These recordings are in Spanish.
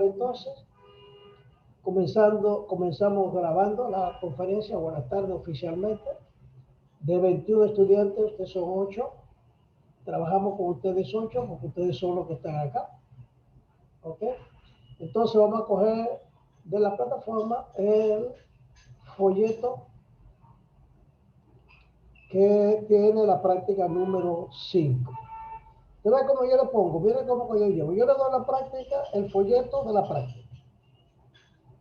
Entonces, comenzamos grabando la conferencia. Buenas tardes oficialmente. De 21 estudiantes, ustedes son 8. Trabajamos con ustedes 8 porque ustedes son los que están acá. ¿Ok? Entonces vamos a coger de la plataforma el folleto que tiene la práctica número 5. ¿Usted ve cómo yo le pongo? Miren cómo yo llevo. Yo le doy la práctica, el folleto de la práctica.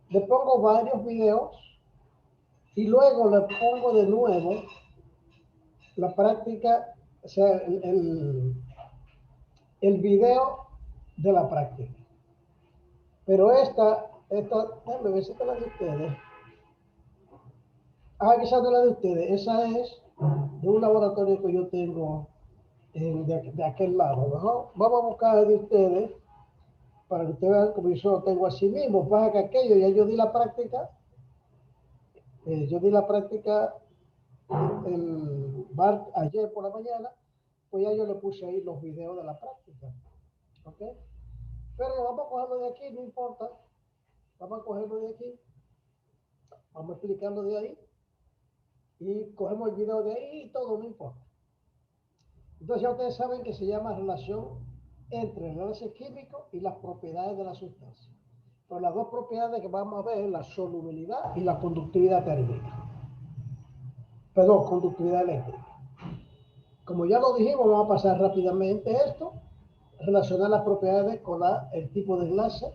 Le pongo varios videos y luego le pongo de nuevo la práctica, o sea, el video de la práctica. Pero déjame ver si es la de ustedes. Esa no es la de ustedes. Esa es de un laboratorio que yo tengo de aquel lado, ¿no? Vamos a buscar de ustedes para que ustedes vean como yo solo tengo así mismo. Pasa que aquello, ya yo di la práctica. Ayer por la mañana, pues ya yo le puse ahí los videos de la práctica. ¿Ok? Pero vamos a cogerlo de aquí, no importa. Vamos a cogerlo de aquí. Vamos a explicarlo de ahí. Y cogemos el video de ahí y todo, no importa. Entonces ya ustedes saben que se llama relación entre el enlace químico y las propiedades de la sustancia. Pero las dos propiedades que vamos a ver, la solubilidad y la conductividad térmica. Perdón, conductividad eléctrica. Como ya lo dijimos, vamos a pasar rápidamente esto, relacionar las propiedades con el tipo de enlace,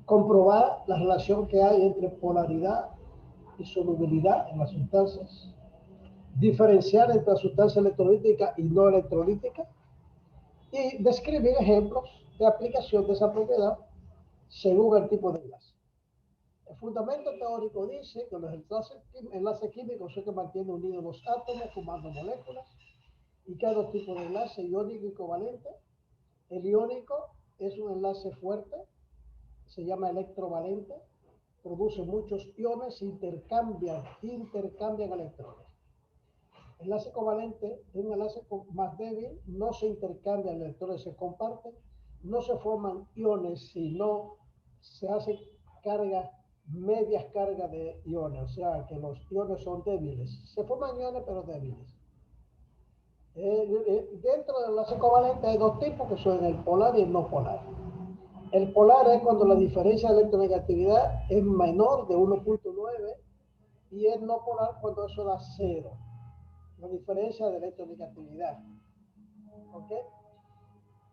comprobar la relación que hay entre polaridad y solubilidad en las sustancias, diferenciar entre la sustancia electrolítica y no electrolítica, y describir ejemplos de aplicación de esa propiedad según el tipo de enlace. El fundamento teórico dice que los enlaces químicos son que mantienen unidos los átomos formando moléculas y que hay dos tipos de enlace, iónico y covalente. El iónico es un enlace fuerte, se llama electrovalente, produce muchos iones, intercambian electrones. El enlace covalente es un enlace más débil, no se intercambian electrones, se comparten, no se forman iones, sino se hacen medias cargas de iones, o sea que los iones son débiles. Se forman iones pero débiles. Dentro del enlace covalente hay dos tipos que son el polar y el no polar. El polar es cuando la diferencia de electronegatividad es menor de 1.9 y el no polar cuando eso da 0. La diferencia de electronegatividad. ¿Ok?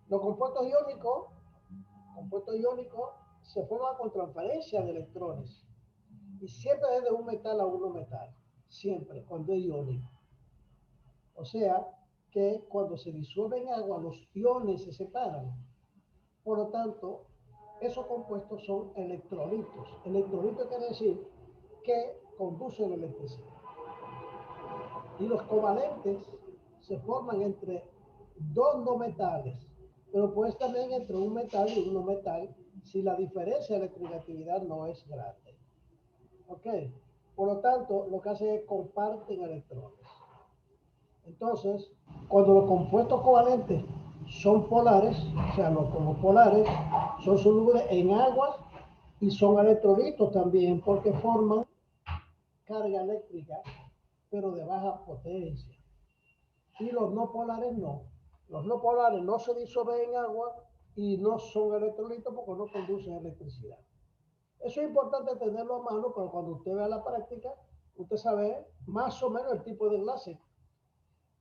Los compuestos iónicos se forman con transferencia de electrones y siempre es de un metal a otro metal, siempre cuando es iónico. O sea que cuando se disuelve en agua los iones se separan. Por lo tanto, esos compuestos son electrolitos. Electrolito quiere decir que conducen electricidad. Y los covalentes se forman entre dos no metales, pero pues también entre un metal y un no metal si la diferencia de electronegatividad no es grande. ¿Ok? Por lo tanto, lo que hace es comparten electrones. Entonces, cuando los compuestos covalentes son polares, o sea, los polares son solubles en agua y son electrolitos también porque forman carga eléctrica, pero de baja potencia. Y los no polares no. Los no polares no se disuelven en agua y no son electrolitos porque no conducen electricidad. Eso es importante tenerlo a mano, pero cuando usted vea la práctica, usted sabe más o menos el tipo de enlace.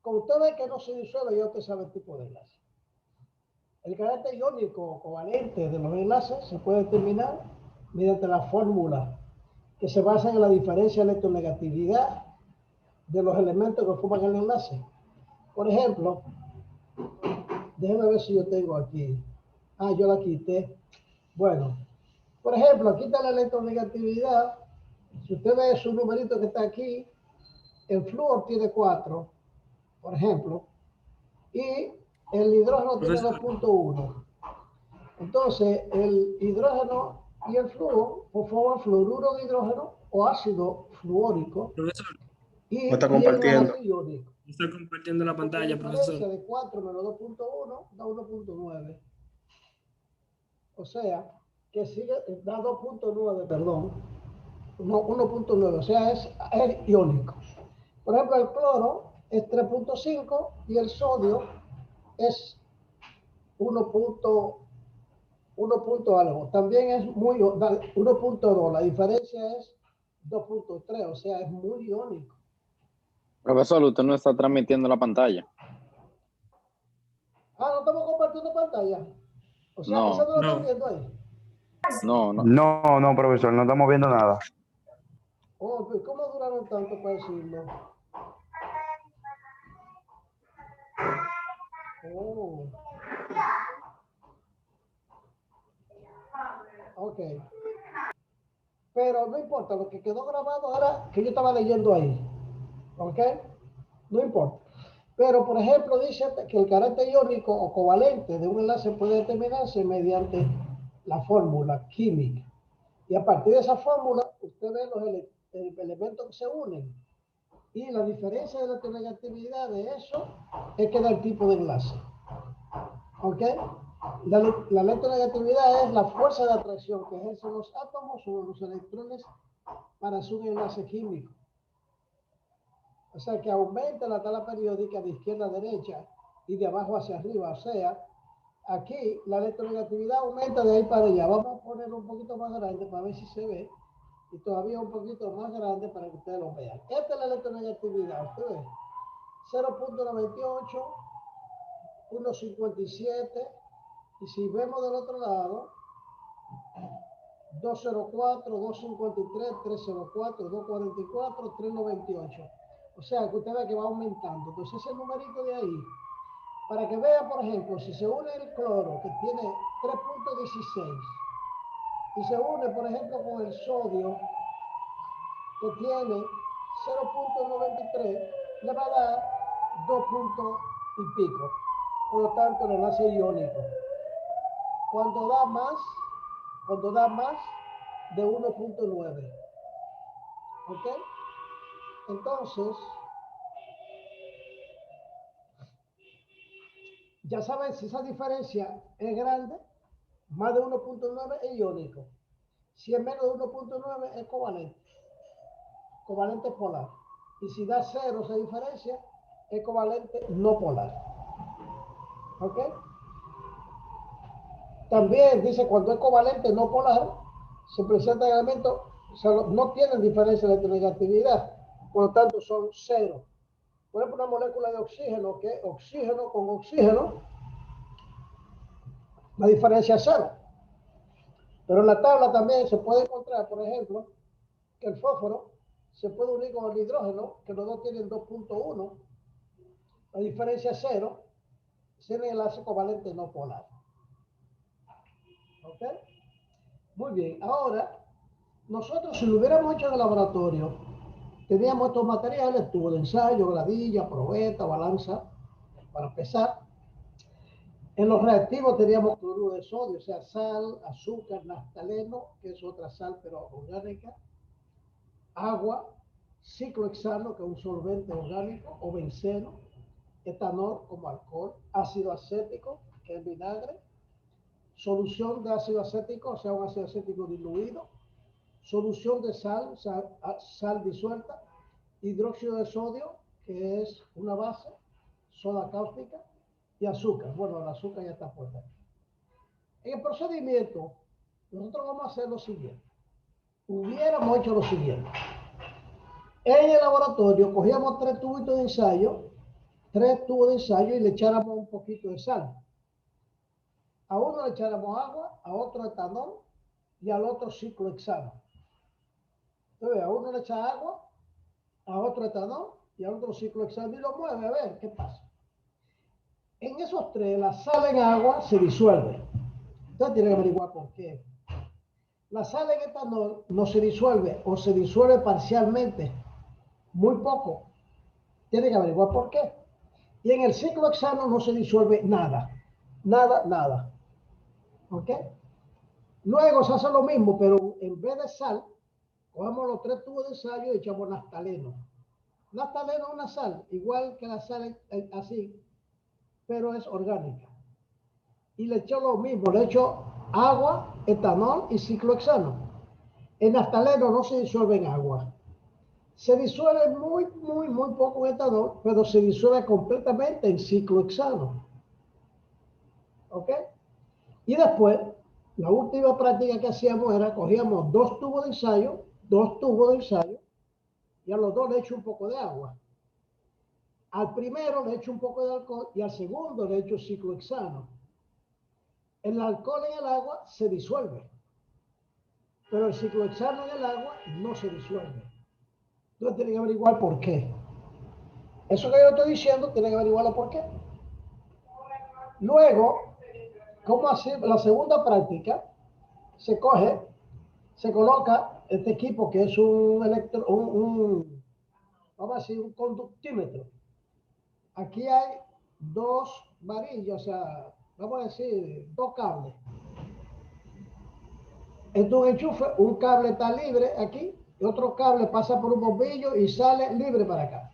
Como usted ve que no se disuelve, ya usted sabe el tipo de enlace. El carácter iónico o covalente de los enlaces se puede determinar mediante la fórmula que se basa en la diferencia de electronegatividad de los elementos que forman el enlace. Por ejemplo, déjenme ver si yo tengo aquí. Yo la quité. Bueno, por ejemplo, aquí está la electronegatividad. Si usted ve su numerito que está aquí, el flúor tiene 4, por ejemplo, y el hidrógeno tiene 2.1. Entonces, el hidrógeno y el flúor forman fluoruro de hidrógeno o ácido fluórico. Profesor, Y está tiene un compartiendo. enlace iónico. está compartiendo la pantalla, La profesor. diferencia de 4 menos 2.1 da 1.9. O sea, que sigue, da 2.9, perdón, no, 1.9, o sea, es iónico. Por ejemplo, el cloro es 3.5 y el sodio es 1. 1 punto algo. También es muy 1.2. La diferencia es 2.3, o sea, es muy iónico. Profesor, usted no está transmitiendo la pantalla. Ah, no estamos compartiendo pantalla. O sea, No. ¿esa no la están viendo ahí? No, Profesor, no estamos viendo nada. Oh, pues, ¿cómo duraron tanto para decirlo? Oh. Ok. Pero no importa, lo que quedó grabado era que yo estaba leyendo ahí. ¿Ok? No importa. Pero, por ejemplo, dice que el carácter iónico o covalente de un enlace puede determinarse mediante la fórmula química. Y a partir de esa fórmula, usted ve los elementos que se unen. Y la diferencia de electronegatividad de eso es que da el tipo de enlace. ¿Ok? La electronegatividad es la fuerza de atracción que ejercen los átomos sobre los electrones para su enlace químico. O sea, que aumenta la tabla periódica de izquierda a derecha y de abajo hacia arriba. O sea, aquí la electronegatividad aumenta de ahí para allá. Vamos a ponerlo un poquito más grande para ver si se ve. Y todavía un poquito más grande para que ustedes lo vean. Esta es la electronegatividad. Usted ve. 0.98, 1.57. Y si vemos del otro lado, 204, 253, 304, 244, 398. O sea, que usted ve que va aumentando. Entonces, ese numerito de ahí, para que vean, por ejemplo, si se une el cloro, que tiene 3.16, y se une, por ejemplo, con el sodio, que tiene 0.93, le va a dar 2 puntos y pico. Por lo tanto, el enlace iónico. Cuando da más de 1.9. ¿Ok? Entonces, ya saben, si esa diferencia es grande, más de 1.9 es iónico. Si es menos de 1.9 es covalente polar. Y si da 0 esa diferencia, es covalente no polar. ¿Ok? También dice cuando es covalente no polar, se presentan elementos, o sea, no tienen diferencia de electronegatividad, por lo tanto son 0. Por ejemplo, una molécula de oxígeno, que es oxígeno con oxígeno, la diferencia es 0. Pero en la tabla también se puede encontrar, por ejemplo, que el fósforo se puede unir con el hidrógeno, que los dos tienen 2.1. La diferencia es 0. Tiene enlace covalente no polar. ¿Ok? Muy bien. Ahora, nosotros si lo hubiéramos hecho en el laboratorio, teníamos estos materiales, tubo de ensayo, gradilla, probeta, balanza, para pesar. En los reactivos teníamos cloruro de sodio, o sea, sal, azúcar, naftaleno, que es otra sal pero orgánica, agua, ciclohexano, que es un solvente orgánico, o benceno, etanol como alcohol, ácido acético, que es vinagre, solución de ácido acético, o sea, un ácido acético diluido, solución de sal disuelta, hidróxido de sodio, que es una base, soda cáustica, y azúcar. Bueno, el azúcar ya está puesta. En el procedimiento, nosotros vamos a hacer lo siguiente. Hubiéramos hecho lo siguiente. En el laboratorio cogíamos 3 tubitos de ensayo, 3 tubos de ensayo y le echáramos un poquito de sal. A uno le echáramos agua, a otro etanol y al otro ciclohexano. Entonces, a uno le echa agua, a otro etanol y a otro ciclohexano y lo mueve a ver qué pasa. En esos 3, la sal en agua se disuelve. Entonces tiene que averiguar por qué. La sal en etanol no se disuelve o se disuelve parcialmente, muy poco. Tiene que averiguar por qué. Y en el ciclohexano no se disuelve nada. Nada. ¿Ok? Luego se hace lo mismo, pero en vez de sal, cogemos los 3 tubos de ensayo y echamos naftaleno. Naftaleno es una sal, igual que la sal así, pero es orgánica. Y le echo lo mismo, le echo agua, etanol y ciclohexano. El naftaleno no se disuelve en agua. Se disuelve muy poco en etanol, pero se disuelve completamente en ciclohexano. ¿Ok? Y después, la última práctica que hacíamos era, cogíamos dos tubos de ensayo, y a los dos le echo un poco de agua. Al primero le echo un poco de alcohol y al segundo le echo ciclohexano. El alcohol en el agua se disuelve, pero el ciclohexano en el agua no se disuelve. Entonces tienen que averiguar por qué. Eso que yo estoy diciendo, tienen que averiguarlo por qué. Luego, ¿cómo hacer la segunda práctica? Se coloca este equipo que es vamos a decir, un conductímetro. Aquí hay dos varillas, o sea, vamos a decir, dos cables. Esto es un enchufe, un cable está libre aquí, y otro cable pasa por un bombillo y sale libre para acá.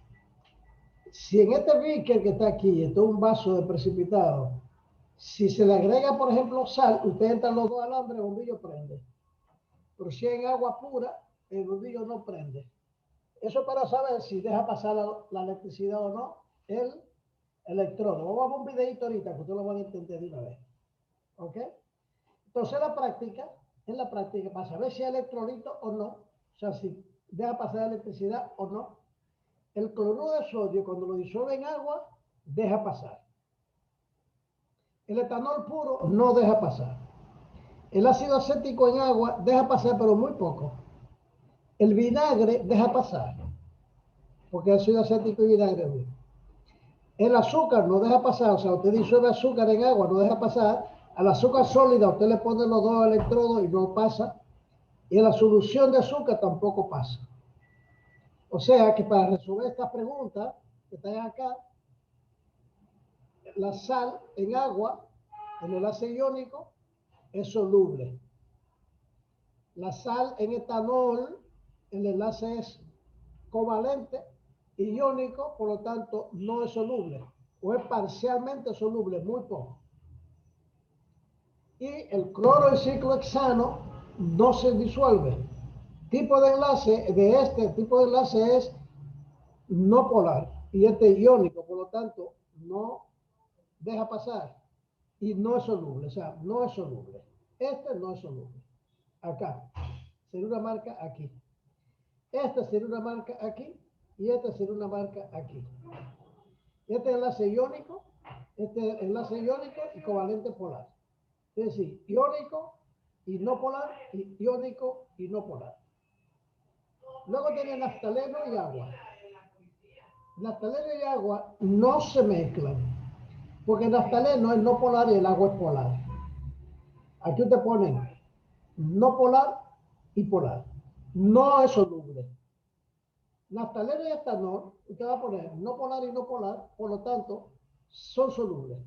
Si en este beaker que está aquí, esto es un vaso de precipitado, si se le agrega, por ejemplo, sal, usted entra los dos alambres, el bombillo prende. Pero si en agua pura, el bombillo no prende. Eso para saber si deja pasar la electricidad o no el electrodo. Vamos a ver un videito ahorita que ustedes lo van a entender de una vez. ¿Ok? Entonces en la práctica, para saber si hay electrolito o no, o sea, si deja pasar la electricidad o no, el cloruro de sodio, cuando lo disuelve en agua, deja pasar. El etanol puro no deja pasar. El ácido acético en agua deja pasar, pero muy poco. El vinagre deja pasar, porque el ácido acético y vinagre. El azúcar no deja pasar, o sea, usted disuelve azúcar en agua, no deja pasar. Al azúcar sólida usted le pone los dos electrodos y no pasa. Y en la solución de azúcar tampoco pasa. O sea que para resolver esta pregunta que están acá, la sal en agua, el enlace iónico, es soluble. La sal en etanol, el enlace es covalente y iónico, por lo tanto, no es soluble. O es parcialmente soluble, muy poco. Y el cloro y ciclohexano no se disuelve. Tipo de enlace de este tipo de enlace es no polar y este iónico, por lo tanto, no deja pasar y no es soluble, o sea, no es soluble. Este no es soluble. Acá, sería una marca aquí. Esta sería una marca aquí y esta sería una marca aquí. Este enlace iónico y covalente polar. Es decir, iónico y no polar, y iónico y no polar. Luego tiene naftaleno y agua. Naftaleno y agua no se mezclan, porque el naftaleno es no polar y el agua es polar. Aquí te ponen no polar y polar. No es soluble. Naftaleno y etanol, usted va a poner no polar y no polar, por lo tanto, son solubles.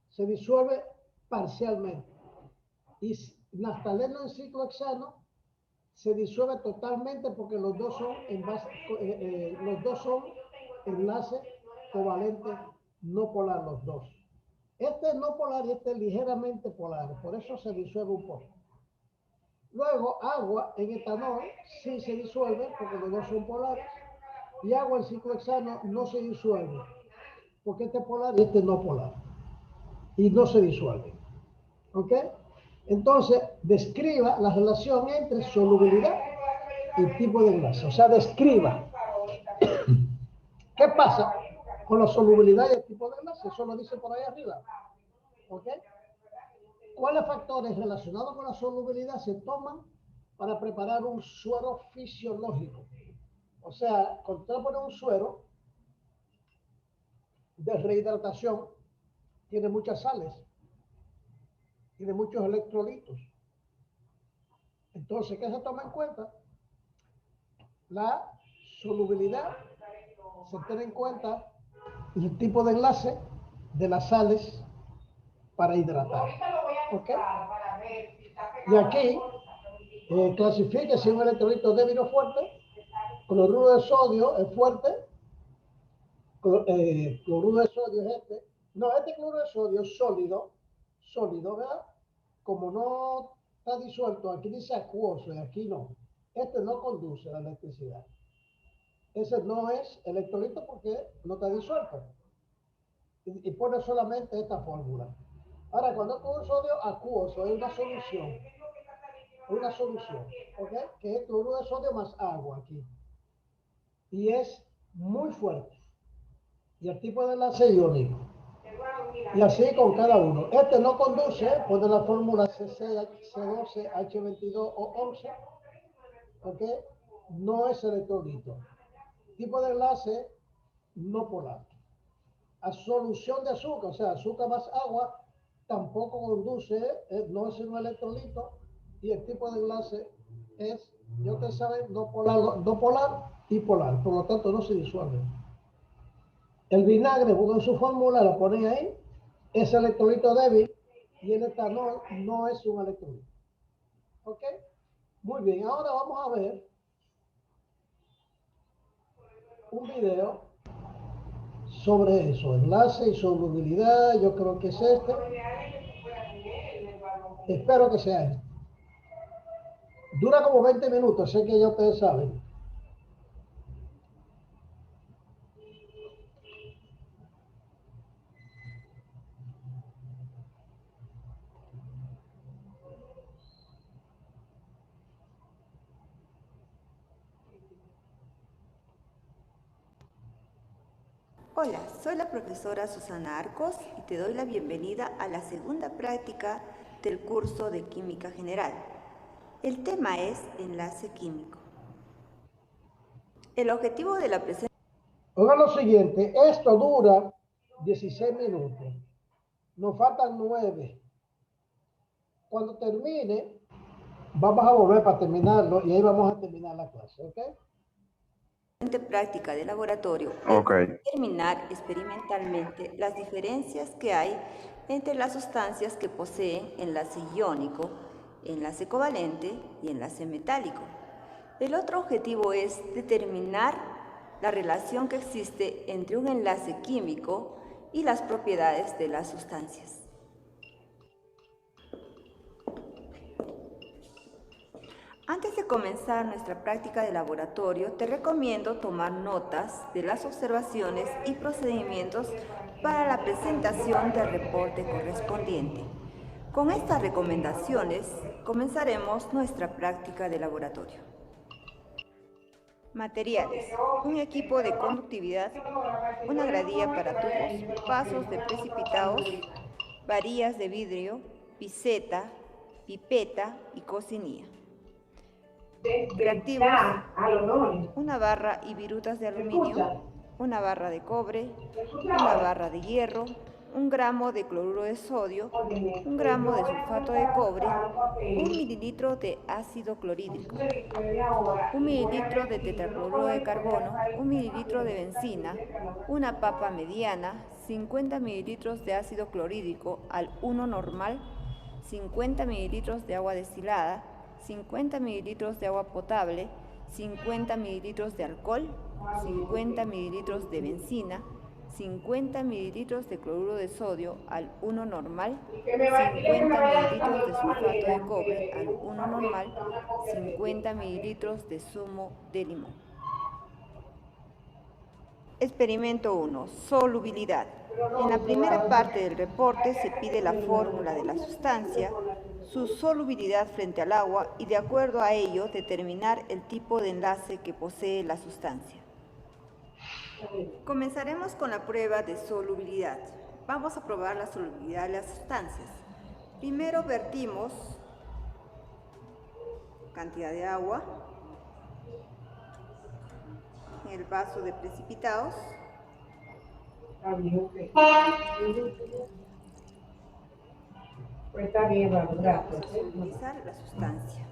Se disuelve parcialmente. Y naftaleno en ciclohexano se disuelve totalmente porque los dos son enlaces covalentes no polar los dos. Este es no polar y este es ligeramente polar, por eso se disuelve un poco. Luego, agua en etanol sí se disuelve porque los dos son polares y agua en ciclohexano no se disuelve porque este es polar y este no polar y no se disuelve. ¿Ok? Entonces, describa la relación entre solubilidad y tipo de enlace. O sea, describa qué pasa con la solubilidad y el tipo de enlace. Eso lo dice por ahí arriba. ¿Ok? ¿Cuáles factores relacionados con la solubilidad se toman para preparar un suero fisiológico? O sea, cuando usted pone un suero de rehidratación, tiene muchas sales, tiene muchos electrolitos. Entonces, ¿qué se toma en cuenta? La solubilidad, se tiene en cuenta el tipo de enlace de las sales para hidratar. ¿Ok? Y aquí clasifica si un electrolito débil o fuerte. Cloruro de sodio es fuerte. Cloruro de sodio es este. No, este cloruro de sodio es sólido, ¿verdad? como no está disuelto, aquí dice acuoso y aquí no. Este no conduce a la electricidad. Ese no es electrolito porque no está disuelto. Y pone solamente esta fórmula. Ahora, cuando es un sodio acuoso, es una solución, ¿ok? Que es cloruro de sodio más agua aquí. Y es muy fuerte. Y el tipo de enlace iónico. Y así con cada uno. Este no conduce, pone la fórmula C12, H22 o 11, ¿ok? No es electrolito. Tipo de enlace no polar. A solución de azúcar, o sea, azúcar más agua, tampoco conduce, no es un electrolito, y el tipo de enlace es, ya ustedes saben, no polar y polar, por lo tanto no se disuelve. El vinagre, buscan su fórmula, la ponen ahí, es electrolito débil, y el etanol no es un electrolito. ¿Ok? Muy bien, ahora vamos a ver un video sobre eso, enlace y solubilidad, yo creo que es este. Espero que sea este. Dura como 20 minutos, sé que ya ustedes saben. Hola, soy la profesora Susana Arcos y te doy la bienvenida a la segunda práctica del curso de Química General. El tema es enlace químico. El objetivo de la presentación... Oigan lo siguiente, esto dura 16 minutos. Nos faltan 9. Cuando termine, vamos a volver para terminarlo y ahí vamos a terminar la clase, ¿ok? práctica de laboratorio es determinar experimentalmente las diferencias que hay entre las sustancias que poseen enlace iónico, enlace covalente y enlace metálico. El otro objetivo es determinar la relación que existe entre un enlace químico y las propiedades de las sustancias. Antes de comenzar nuestra práctica de laboratorio, te recomiendo tomar notas de las observaciones y procedimientos para la presentación del reporte correspondiente. Con estas recomendaciones, comenzaremos nuestra práctica de laboratorio. Materiales: un equipo de conductividad, una gradilla para tubos, vasos de precipitados, varillas de vidrio, piseta, pipeta y cocinilla. Reactivos: una barra y virutas de aluminio, una barra de cobre, una barra de hierro, 1 gramo de cloruro de sodio, 1 gramo de sulfato de cobre, 1 mililitro de ácido clorhídrico, 1 mililitro de tetracloruro de carbono, 1 mililitro de benzina, una papa mediana, 50 mililitros de ácido clorhídrico al 1 normal, 50 mililitros de agua destilada, 50 mililitros de agua potable, 50 mililitros de alcohol, 50 mililitros de benzina, 50 mililitros de cloruro de sodio al 1 normal, 50 mililitros de sulfato de cobre al 1 normal, 50 mililitros de zumo de limón. Experimento 1. Solubilidad. En la primera parte del reporte se pide la fórmula de la sustancia, su solubilidad frente al agua y de acuerdo a ello determinar el tipo de enlace que posee la sustancia. Comenzaremos con la prueba de solubilidad. Vamos a probar la solubilidad de las sustancias. Primero vertimos cantidad de agua en el vaso de precipitados. Pues está bien, vamos, gracias. Vamos a solubilizar la sustancia.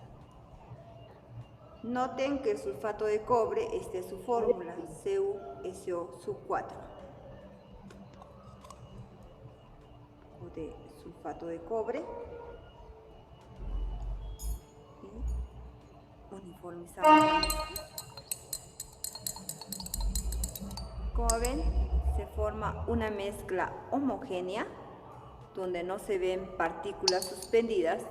Noten que el sulfato de cobre está en su fórmula, CuSO4. O de sulfato de cobre. Y uniformizamos. Como ven, se forma una mezcla homogénea donde no se ven partículas suspendidas,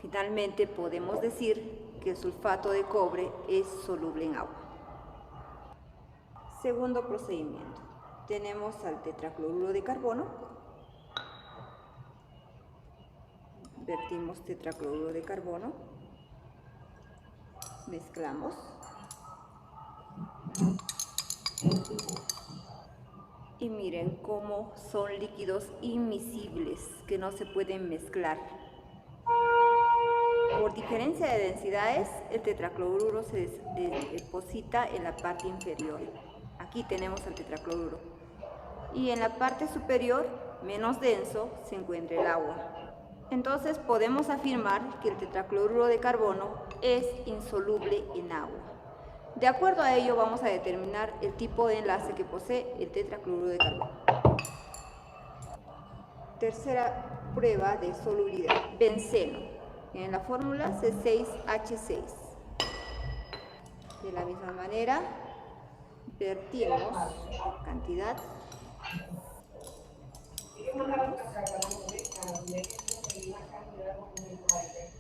finalmente podemos decir que el sulfato de cobre es soluble en agua. Segundo procedimiento. Tenemos al tetracloruro de carbono. Vertimos tetracloruro de carbono. Mezclamos. Y miren cómo son líquidos inmiscibles que no se pueden mezclar. Por diferencia de densidades, el tetracloruro se deposita en la parte inferior. Aquí tenemos el tetracloruro. Y en la parte superior, menos denso, se encuentra el agua. Entonces podemos afirmar que el tetracloruro de carbono es insoluble en agua. De acuerdo a ello, vamos a determinar el tipo de enlace que posee el tetracloruro de carbono. Tercera prueba de solubilidad, benceno. En la fórmula C6H6. De la misma manera, vertimos cantidad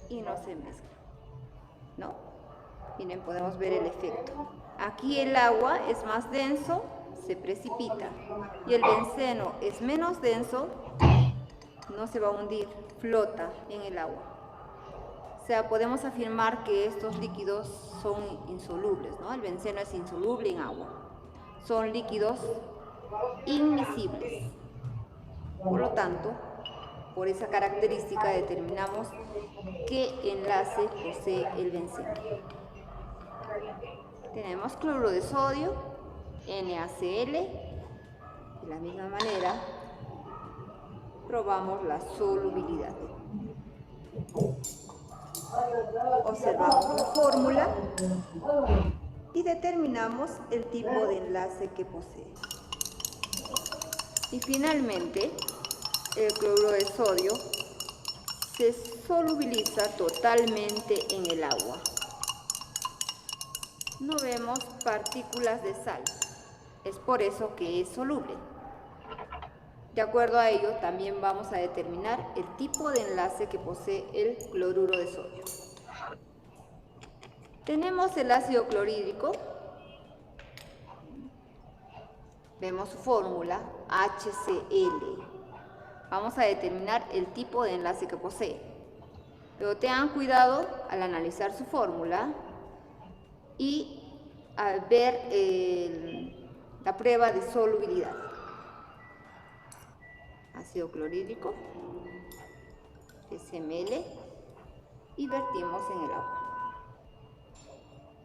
y no se mezcla, ¿no? Miren, podemos ver el efecto. Aquí el agua es más denso, se precipita, y el benceno es menos denso, no se va a hundir, flota en el agua. O sea, podemos afirmar que estos líquidos son insolubles, ¿no? El benceno es insoluble en agua. Son líquidos inmiscibles. Por lo tanto, por esa característica determinamos qué enlace posee el benceno. Tenemos cloruro de sodio, NaCl. De la misma manera, probamos la solubilidad. Observamos la fórmula y determinamos el tipo de enlace que posee. Y finalmente, el cloruro de sodio se solubiliza totalmente en el agua. No vemos partículas de sal, es por eso que es soluble. De acuerdo a ello, también vamos a determinar el tipo de enlace que posee el cloruro de sodio. Tenemos el ácido clorhídrico. Vemos su fórmula, HCl. Vamos a determinar el tipo de enlace que posee. Pero tengan cuidado al analizar su fórmula y al ver la prueba de solubilidad. Ácido clorhídrico, SML, y vertimos en el agua.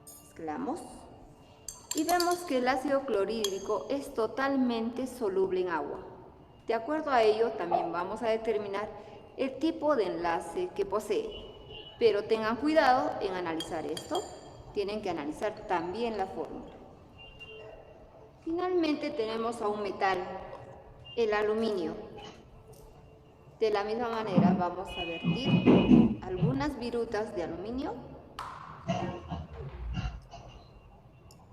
Mezclamos y vemos que el ácido clorhídrico es totalmente soluble en agua. De acuerdo a ello, también vamos a determinar el tipo de enlace que posee. Pero tengan cuidado en analizar esto. Tienen que analizar también la fórmula. Finalmente tenemos a un metal, el aluminio. De la misma manera vamos a vertir algunas virutas de aluminio,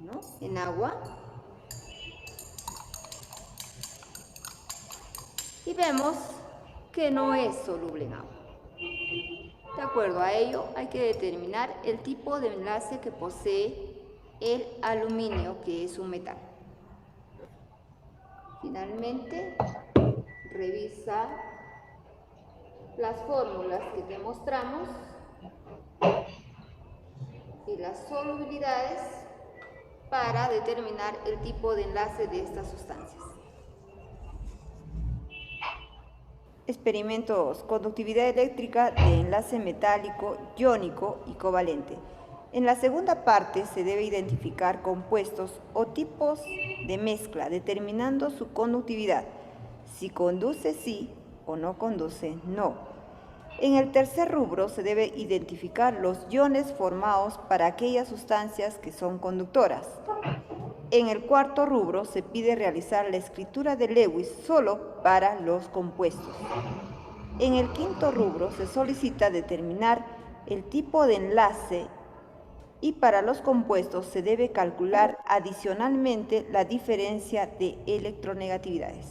¿no?, en agua. Y vemos que no es soluble en agua. De acuerdo a ello, hay que determinar el tipo de enlace que posee el aluminio, que es un metal. Finalmente, revisa las fórmulas que te mostramos y las solubilidades para determinar el tipo de enlace de estas sustancias. Experimentos: conductividad eléctrica de enlace metálico, iónico y covalente. En la segunda parte se debe identificar compuestos o tipos de mezcla, determinando su conductividad, si conduce sí o no conduce no. En el tercer rubro se debe identificar los iones formados para aquellas sustancias que son conductoras. En el cuarto rubro se pide realizar la escritura de Lewis solo para los compuestos. En el quinto rubro se solicita determinar el tipo de enlace y para los compuestos se debe calcular adicionalmente la diferencia de electronegatividades.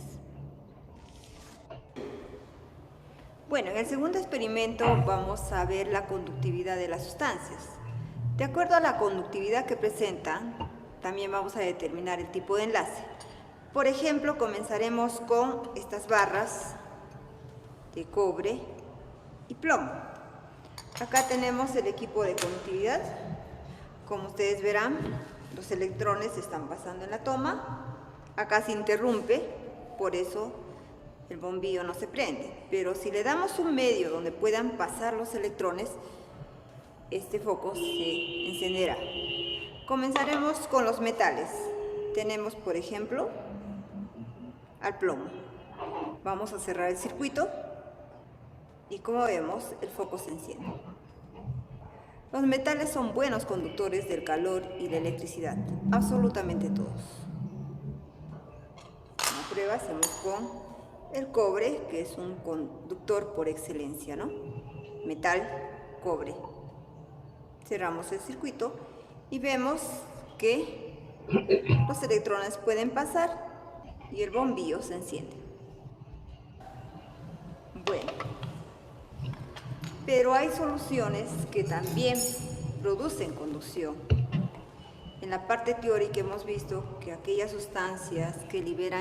Bueno, en el segundo experimento vamos a ver la conductividad de las sustancias. De acuerdo a la conductividad que presentan, también vamos a determinar el tipo de enlace. Por ejemplo, comenzaremos con estas barras de cobre y plomo. Acá tenemos el equipo de conductividad. Como ustedes verán, los electrones están pasando en la toma. Acá se interrumpe, por eso el bombillo no se prende. Pero si le damos un medio donde puedan pasar los electrones, este foco se encenderá. Comenzaremos con los metales. Tenemos, por ejemplo, al plomo. Vamos a cerrar el circuito y como vemos, el foco se enciende. Los metales son buenos conductores del calor y la electricidad, absolutamente todos. Una prueba hacemos con el cobre, que es un conductor por excelencia, ¿no? Metal, cobre. Cerramos el circuito y vemos que los electrones pueden pasar y el bombillo se enciende. Bueno, pero hay soluciones que también producen conducción. En la parte teórica hemos visto que aquellas sustancias que liberan